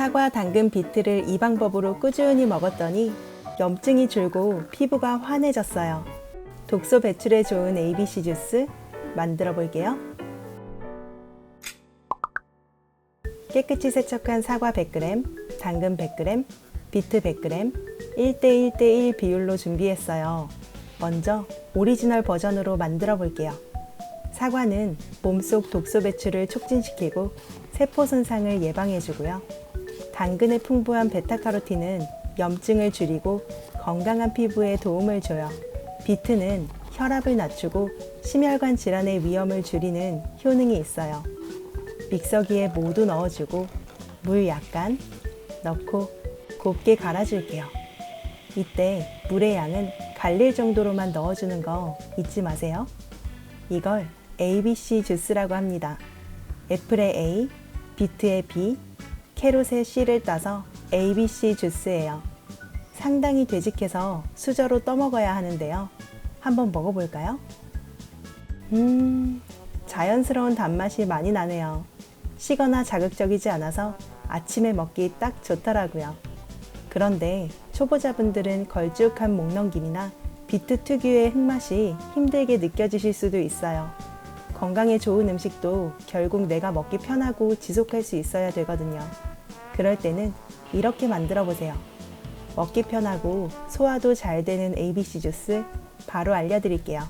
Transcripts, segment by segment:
사과, 당근, 비트를 이 방법으로 꾸준히 먹었더니 염증이 줄고 피부가 환해졌어요. 독소 배출에 좋은 ABC 주스 만들어 볼게요. 깨끗이 세척한 사과 100g, 당근 100g, 비트 100g, 1대1대1 비율로 준비했어요. 먼저 오리지널 버전으로 만들어 볼게요. 사과는 몸속 독소 배출을 촉진시키고 세포 손상을 예방해주고요. 당근의 풍부한 베타카로틴은 염증을 줄이고 건강한 피부에 도움을 줘요. 비트는 혈압을 낮추고 심혈관 질환의 위험을 줄이는 효능이 있어요. 믹서기에 모두 넣어주고 물 약간 넣고 곱게 갈아줄게요. 이때 물의 양은 갈릴 정도로만 넣어주는 거 잊지 마세요. 이걸 ABC 주스라고 합니다. 애플의 A, 비트의 B, 캐롯의 C를 따서 ABC 주스예요. 상당히 되직해서 수저로 떠먹어야 하는데요. 한번 먹어볼까요? 자연스러운 단맛이 많이 나네요. 시거나 자극적이지 않아서 아침에 먹기 딱 좋더라고요. 그런데 초보자분들은 걸쭉한 목넘김이나 비트 특유의 흙맛이 힘들게 느껴지실 수도 있어요. 건강에 좋은 음식도 결국 내가 먹기 편하고 지속할 수 있어야 되거든요. 그럴 때는 이렇게 만들어 보세요. 먹기 편하고 소화도 잘 되는 ABC 주스 바로 알려드릴게요.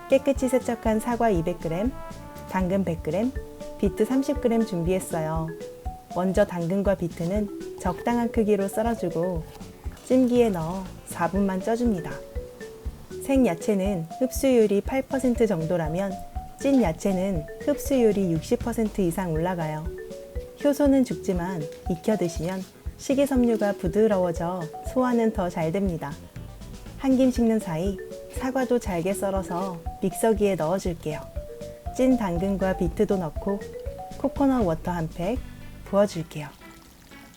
깨끗이 세척한 사과 200g, 당근 100g, 비트 30g 준비했어요. 먼저 당근과 비트는 적당한 크기로 썰어주고 찜기에 넣어 4분만 쪄줍니다. 생야채는 흡수율이 8% 정도라면 찐 야채는 흡수율이 60% 이상 올라가요. 효소는 죽지만 익혀 드시면 식이섬유가 부드러워져 소화는 더 잘 됩니다. 한 김 식는 사이 사과도 잘게 썰어서 믹서기에 넣어줄게요. 찐 당근과 비트도 넣고 코코넛 워터 한 팩 부어줄게요.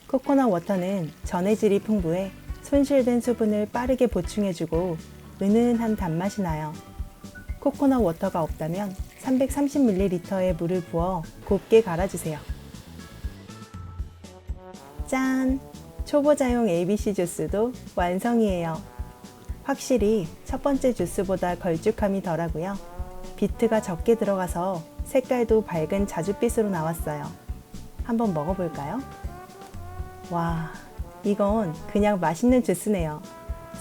코코넛 워터는 전해질이 풍부해 손실된 수분을 빠르게 보충해주고 은은한 단맛이 나요. 코코넛 워터가 없다면 330ml의 물을 부어 곱게 갈아주세요. 짠! 초보자용 ABC 주스도 완성이에요. 확실히 첫 번째 주스보다 걸쭉함이 덜하고요. 비트가 적게 들어가서 색깔도 밝은 자줏빛으로 나왔어요. 한번 먹어볼까요? 와, 이건 그냥 맛있는 주스네요.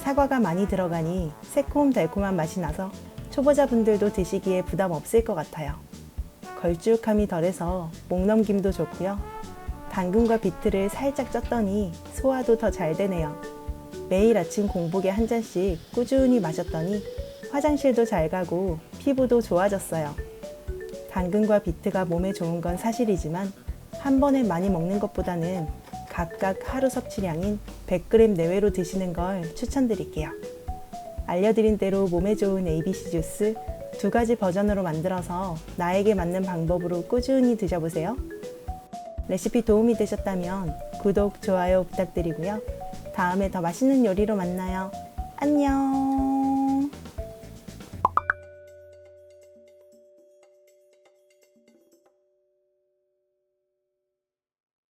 사과가 많이 들어가니 새콤달콤한 맛이 나서 초보자분들도 드시기에 부담 없을 것 같아요. 걸쭉함이 덜해서 목넘김도 좋고요. 당근과 비트를 살짝 쪘더니 소화도 더 잘 되네요. 매일 아침 공복에 한 잔씩 꾸준히 마셨더니 화장실도 잘 가고 피부도 좋아졌어요. 당근과 비트가 몸에 좋은 건 사실이지만 한 번에 많이 먹는 것보다는 각각 하루 섭취량인 100g 내외로 드시는 걸 추천드릴게요. 알려드린 대로 몸에 좋은 ABC 주스 2가지 버전으로 만들어서 나에게 맞는 방법으로 꾸준히 드셔보세요. 레시피 도움이 되셨다면 구독, 좋아요 부탁드리고요. 다음에 더 맛있는 요리로 만나요. 안녕!